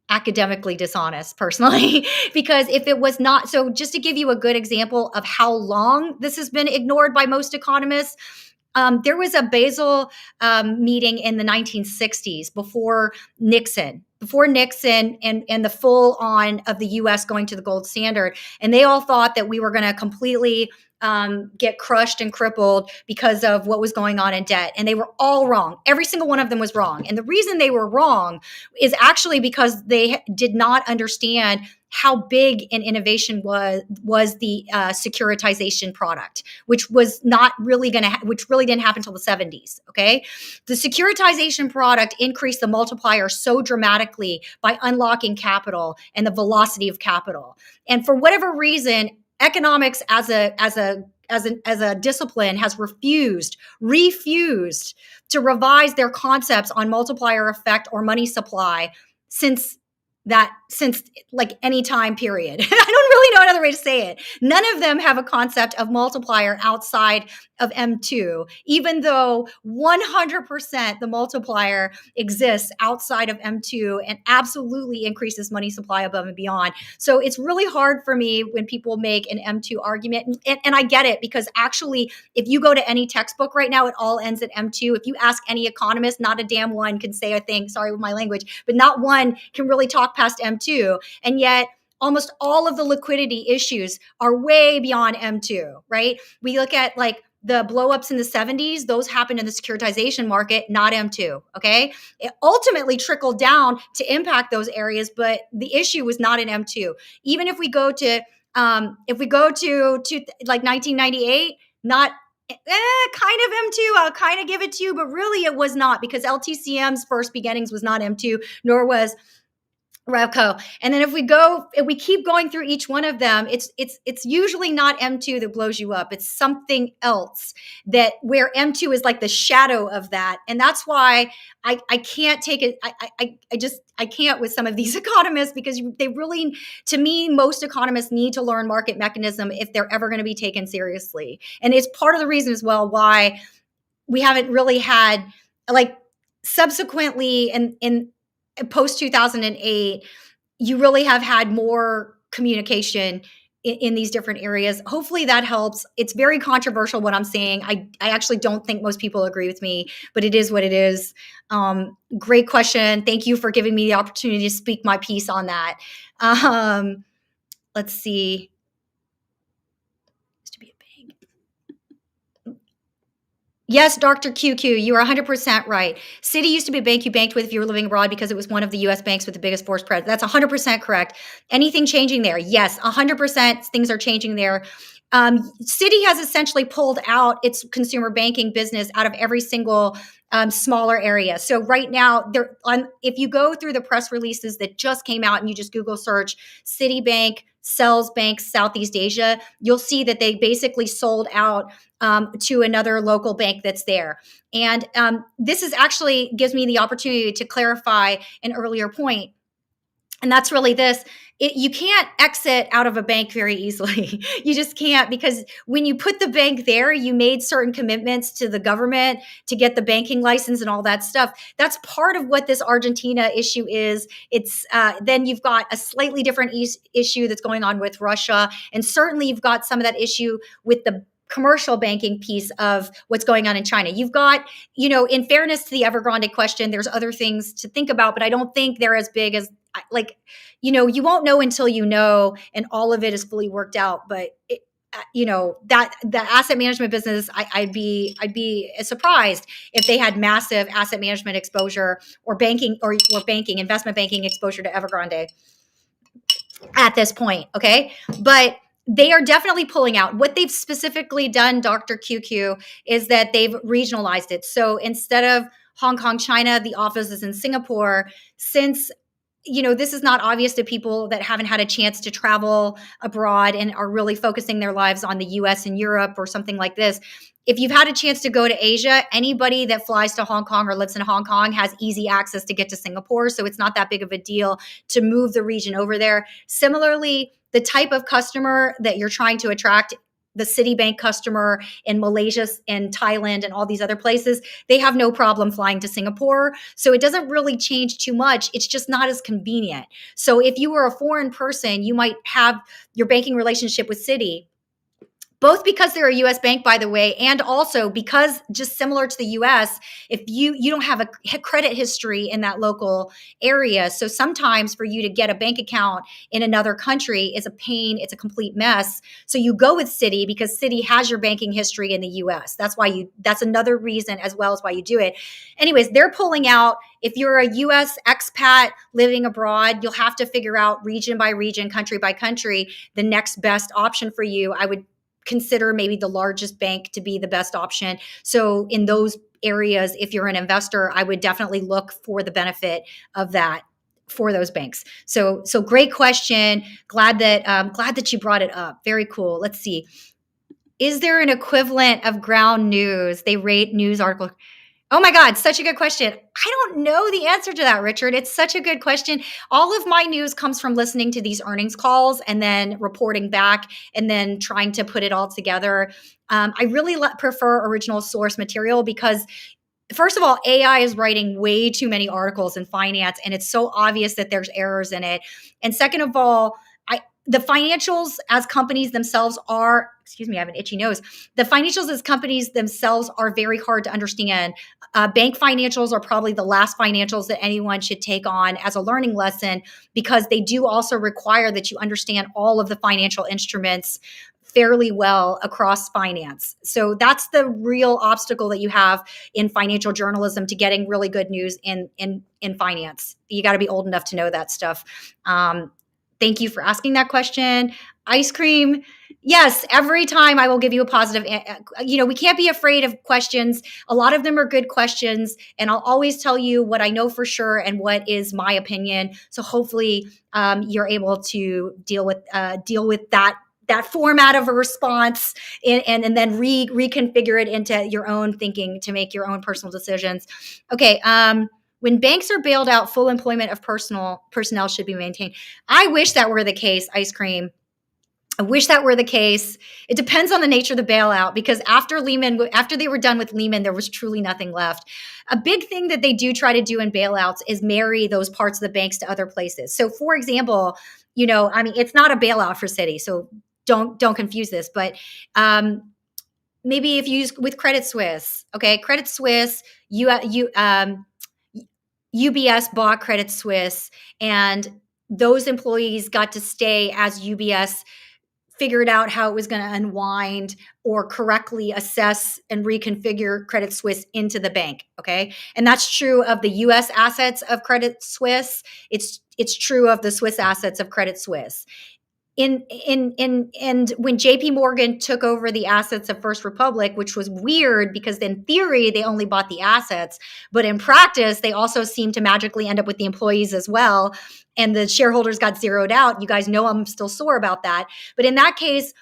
Speaker 1: academically dishonest personally, because if it was not, so just to give you a good example of how long this has been ignored by most economists, there was a Basel meeting in the 1960s before Nixon and the full on of the US going to the gold standard. And they all thought that we were going to completely get crushed and crippled because of what was going on in debt. And they were all wrong. Every single one of them was wrong. And the reason they were wrong is actually because they did not understand how big an innovation was the securitization product, which was not really which really didn't happen until the 70s. Okay, the securitization product increased the multiplier so dramatically by unlocking capital and the velocity of capital. And for whatever reason, economics as a discipline has refused to revise their concepts on multiplier effect or money supply since like any time period. I don't really know another way to say it. None of them have a concept of multiplier outside of M2, even though 100% the multiplier exists outside of M2 and absolutely increases money supply above and beyond. So it's really hard for me when people make an M2 argument. And I get it, because actually, if you go to any textbook right now, it all ends at M2. If you ask any economist, not a damn one can say a thing, sorry with my language, but not one can really talk past M2. And yet almost all of the liquidity issues are way beyond M2, right? We look at like the blowups in the 70s, those happened in the securitization market, not M2, okay? It ultimately trickled down to impact those areas, but the issue was not in M2. Even if we go to like 1998, not kind of M2, I'll kind of give it to you, but really it was not, because LTCM's first beginnings was not M2, nor was Revco. And then if we keep going through each one of them, it's usually not M2 that blows you up. It's something else that where M2 is like the shadow of that. And that's why I can't take it. I can't with some of these economists, because they really, to me, most economists need to learn market mechanism if they're ever going to be taken seriously. And it's part of the reason as well why we haven't really had, like, subsequently in post 2008, you really have had more communication in these different areas. Hopefully that helps. It's very controversial what I'm saying. I actually don't think most people agree with me, but it is what it is. Great question. Thank you for giving me the opportunity to speak my piece on that. Let's see. Used to be a bank. Yes, Dr. QQ, you are 100% right. Citi used to be a bank you banked with if you were living abroad because it was one of the U.S. banks with the biggest forced credit. That's 100% correct. Anything changing there? Yes, 100% things are changing there. Citi has essentially pulled out its consumer banking business out of every single smaller area. So right now, if you go through the press releases that just came out and you just Google search Citibank sells banks Southeast Asia, you'll see that they basically sold out to another local bank that's there. And this is actually gives me the opportunity to clarify an earlier point. And that's really this. You can't exit out of a bank very easily. You just can't, because when you put the bank there, you made certain commitments to the government to get the banking license and all that stuff. That's part of what this Argentina issue is. It's then you've got a slightly different issue that's going on with Russia. And certainly you've got some of that issue with the commercial banking piece of what's going on in China. You've got, in fairness to the Evergrande question, there's other things to think about, but I don't think they're as big as you won't know until you know, and all of it is fully worked out. But that the asset management business, I'd be surprised if they had massive asset management exposure or banking or banking investment banking exposure to Evergrande at this point. Okay, but they are definitely pulling out. What they've specifically done, Dr. QQ, is that they've regionalized it. So instead of Hong Kong, China, the office is in Singapore. Since this is not obvious to people that haven't had a chance to travel abroad and are really focusing their lives on the US and Europe or something like this. If you've had a chance to go to Asia, anybody that flies to Hong Kong or lives in Hong Kong has easy access to get to Singapore. So it's not that big of a deal to move the region over there. Similarly, the type of customer that you're trying to attract, the Citibank customer in Malaysia and Thailand and all these other places, they have no problem flying to Singapore. So it doesn't really change too much. It's just not as convenient. So if you were a foreign person, you might have your banking relationship with Citi, both because they're a US bank, by the way, and also because, just similar to the US, if you don't have a credit history in that local area. So sometimes for you to get a bank account in another country is a pain. It's a complete mess. So you go with Citi because Citi has your banking history in the US. That's another reason as well as why you do it. Anyways, they're pulling out. If you're a US expat living abroad, you'll have to figure out region by region, country by country, the next best option for you. I would consider maybe the largest bank to be the best option. So in those areas, if you're an investor, I would definitely look for the benefit of that for those banks. So great question. Glad that you brought it up. Very cool. Let's see. Is there an equivalent of ground news? They rate news articles. Oh my God, such a good question. I don't know the answer to that, Richard. It's such a good question. All of my news comes from listening to these earnings calls and then reporting back and then trying to put it all together. I really prefer original source material because, first of all, AI is writing way too many articles in finance, and it's so obvious that there's errors in it. And second of all, the financials as companies themselves are, excuse me, I have an itchy nose. The financials as companies themselves are very hard to understand. Bank financials are probably the last financials that anyone should take on as a learning lesson, because they do also require that you understand all of the financial instruments fairly well across finance. So that's the real obstacle that you have in financial journalism to getting really good news in finance. You got to be old enough to know that stuff. Thank you for asking that question. Ice cream. Yes, every time I will give you a positive. We can't be afraid of questions. A lot of them are good questions, and I'll always tell you what I know for sure and what is my opinion. So hopefully, you're able to deal with that format of a response and then reconfigure it into your own thinking to make your own personal decisions. Okay. When banks are bailed out, full employment of personnel should be maintained. I wish that were the case, Ice Cream. I wish that were the case. It depends on the nature of the bailout, because after they were done with Lehman, there was truly nothing left. A big thing that they do try to do in bailouts is marry those parts of the banks to other places. So for example, it's not a bailout for Citi, so don't confuse this, but maybe if you use with Credit Suisse, okay, Credit Suisse, UBS bought Credit Suisse, and those employees got to stay as UBS figured out how it was going to unwind or correctly assess and reconfigure Credit Suisse into the bank. Okay. And that's true of the US assets of Credit Suisse. It's true of the Swiss assets of Credit Suisse. And when JP Morgan took over the assets of First Republic, which was weird because in theory they only bought the assets, but in practice they also seemed to magically end up with the employees as well, and the shareholders got zeroed out. You guys know I'm still sore about that. But in that case,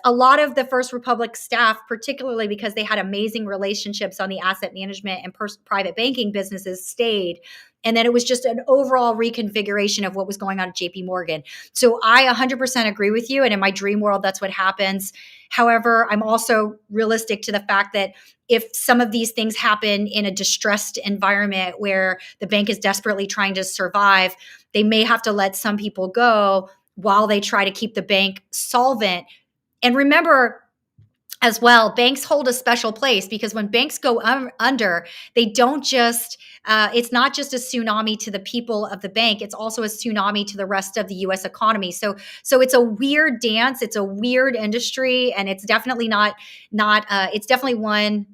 Speaker 1: a lot of the First Republic staff, particularly because they had amazing relationships on the asset management and private banking businesses, stayed. And then it was just an overall reconfiguration of what was going on at JP Morgan. So I 100% agree with you. And in my dream world, that's what happens. However, I'm also realistic to the fact that if some of these things happen in a distressed environment where the bank is desperately trying to survive, they may have to let some people go while they try to keep the bank solvent. And remember, as well, banks hold a special place because when banks go under, they don't just, it's not just a tsunami to the people of the bank, it's also a tsunami to the rest of the US economy. So it's a weird dance, it's a weird industry, and it's definitely it's definitely one.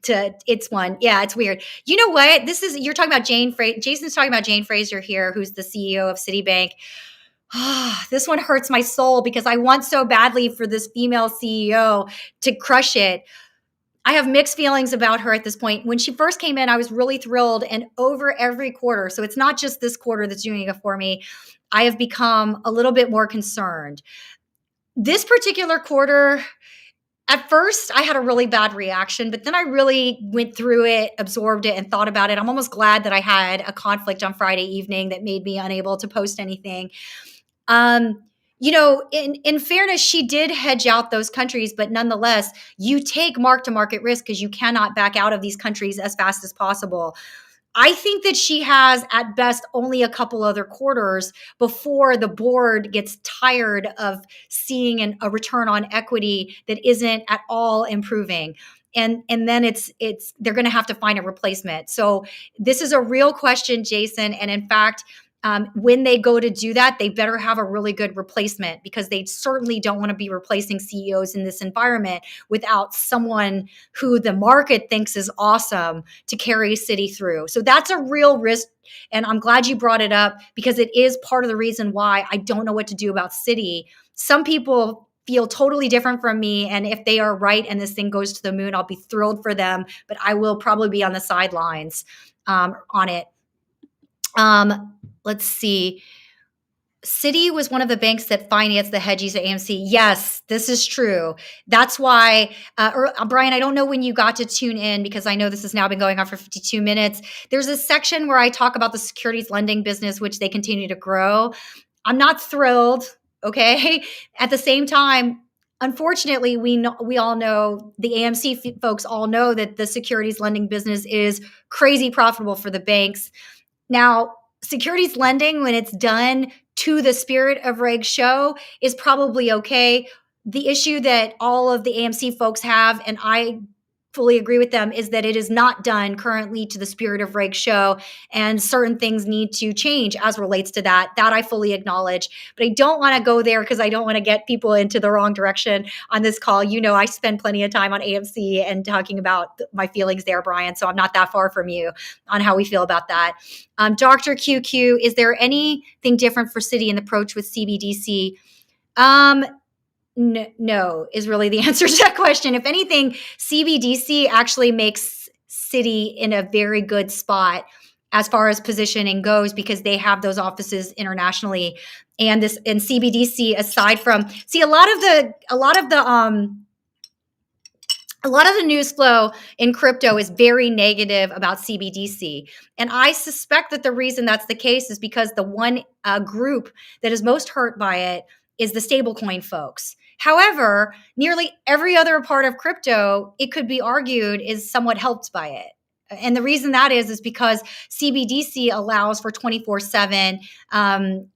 Speaker 1: It's one. Yeah, it's weird. You know what? You're talking about Jason's talking about Jane Fraser here, who's the CEO of Citibank. This one hurts my soul because I want so badly for this female CEO to crush it. I have mixed feelings about her at this point. When she first came in, I was really thrilled, and over every quarter, so it's not just this quarter that's doing it for me, I have become a little bit more concerned. This particular quarter, at first, I had a really bad reaction, but then I really went through it, absorbed it, and thought about it. I'm almost glad that I had a conflict on Friday evening that made me unable to post anything. Um, in fairness, she did hedge out those countries, but nonetheless, you take mark to market risk because you cannot back out of these countries as fast as possible. I think that she has at best only a couple other quarters before the board gets tired of seeing a return on equity that isn't at all improving. And then they're going to have to find a replacement. So this is a real question, Jason. And in fact, when they go to do that, they better have a really good replacement because they certainly don't want to be replacing CEOs in this environment without someone who the market thinks is awesome to carry Citi through. So that's a real risk. And I'm glad you brought it up because it is part of the reason why I don't know what to do about Citi. Some people feel totally different from me. And if they are right and this thing goes to the moon, I'll be thrilled for them. But I will probably be on the sidelines on it. Let's see. Citi was one of the banks that financed the hedgies at AMC. Yes, this is true. That's why, Brian, I don't know when you got to tune in because I know this has now been going on for 52 minutes. There's a section where I talk about the securities lending business, which they continue to grow. I'm not thrilled, okay? At the same time, unfortunately, we all know, the AMC folks all know that the securities lending business is crazy profitable for the banks. Now, securities lending, when it's done to the spirit of Reg Show, is probably okay. The issue that all of the AMC folks have, and I fully agree with them, is that it is not done currently to the spirit of Reg Show, and certain things need to change as relates to that. That I fully acknowledge, but I don't want to go there because I don't want to get people into the wrong direction on this call. You know, I spend plenty of time on AMC and talking about my feelings there, Brian, so I'm not that far from you on how we feel about that. Dr. QQ, is there anything different for Citi in the approach with CBDC? No, is really the answer to that question. If anything, CBDC actually makes Citi in a very good spot as far as positioning goes because they have those offices internationally. And CBDC, aside from a lot of the news flow in crypto is very negative about CBDC. And I suspect that the reason that's the case is because the one group that is most hurt by it is the stablecoin folks. However, nearly every other part of crypto, it could be argued, is somewhat helped by it. And the reason that is because CBDC allows for 24/7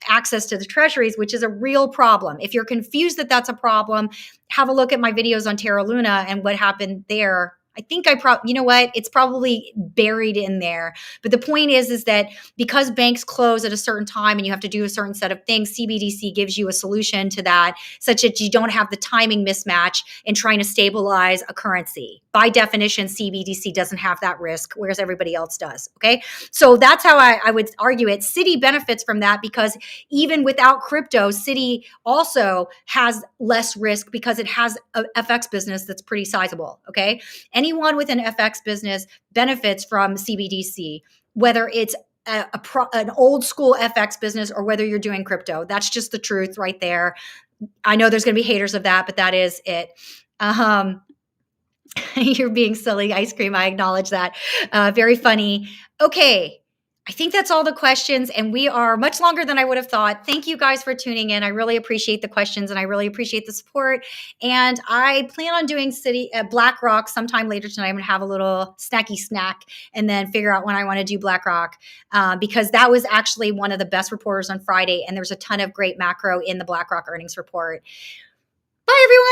Speaker 1: access to the treasuries, which is a real problem. If you're confused that that's a problem, have a look at my videos on Terra Luna and what happened there. I think you know what? It's probably buried in there. But the point is that because banks close at a certain time and you have to do a certain set of things, CBDC gives you a solution to that, such that you don't have the timing mismatch in trying to stabilize a currency. by definition, CBDC doesn't have that risk, whereas everybody else does. Okay. So that's how I would argue it. Citi benefits from that because even without crypto, Citi also has less risk because it has a FX business that's pretty sizable. Okay. Anyone with an FX business benefits from CBDC, whether it's an old school FX business or whether you're doing crypto. That's just the truth right there. I know there's going to be haters of that, but that is it. You're being silly, ice cream. I acknowledge that. Very funny. Okay. I think that's all the questions, and we are much longer than I would have thought. Thank you guys for tuning in. I really appreciate the questions, and I really appreciate the support. And I plan on doing BlackRock sometime later tonight. I'm going to have a little snacky snack and then figure out when I want to do BlackRock because that was actually one of the best reporters on Friday, and there's a ton of great macro in the BlackRock earnings report. Bye, everyone.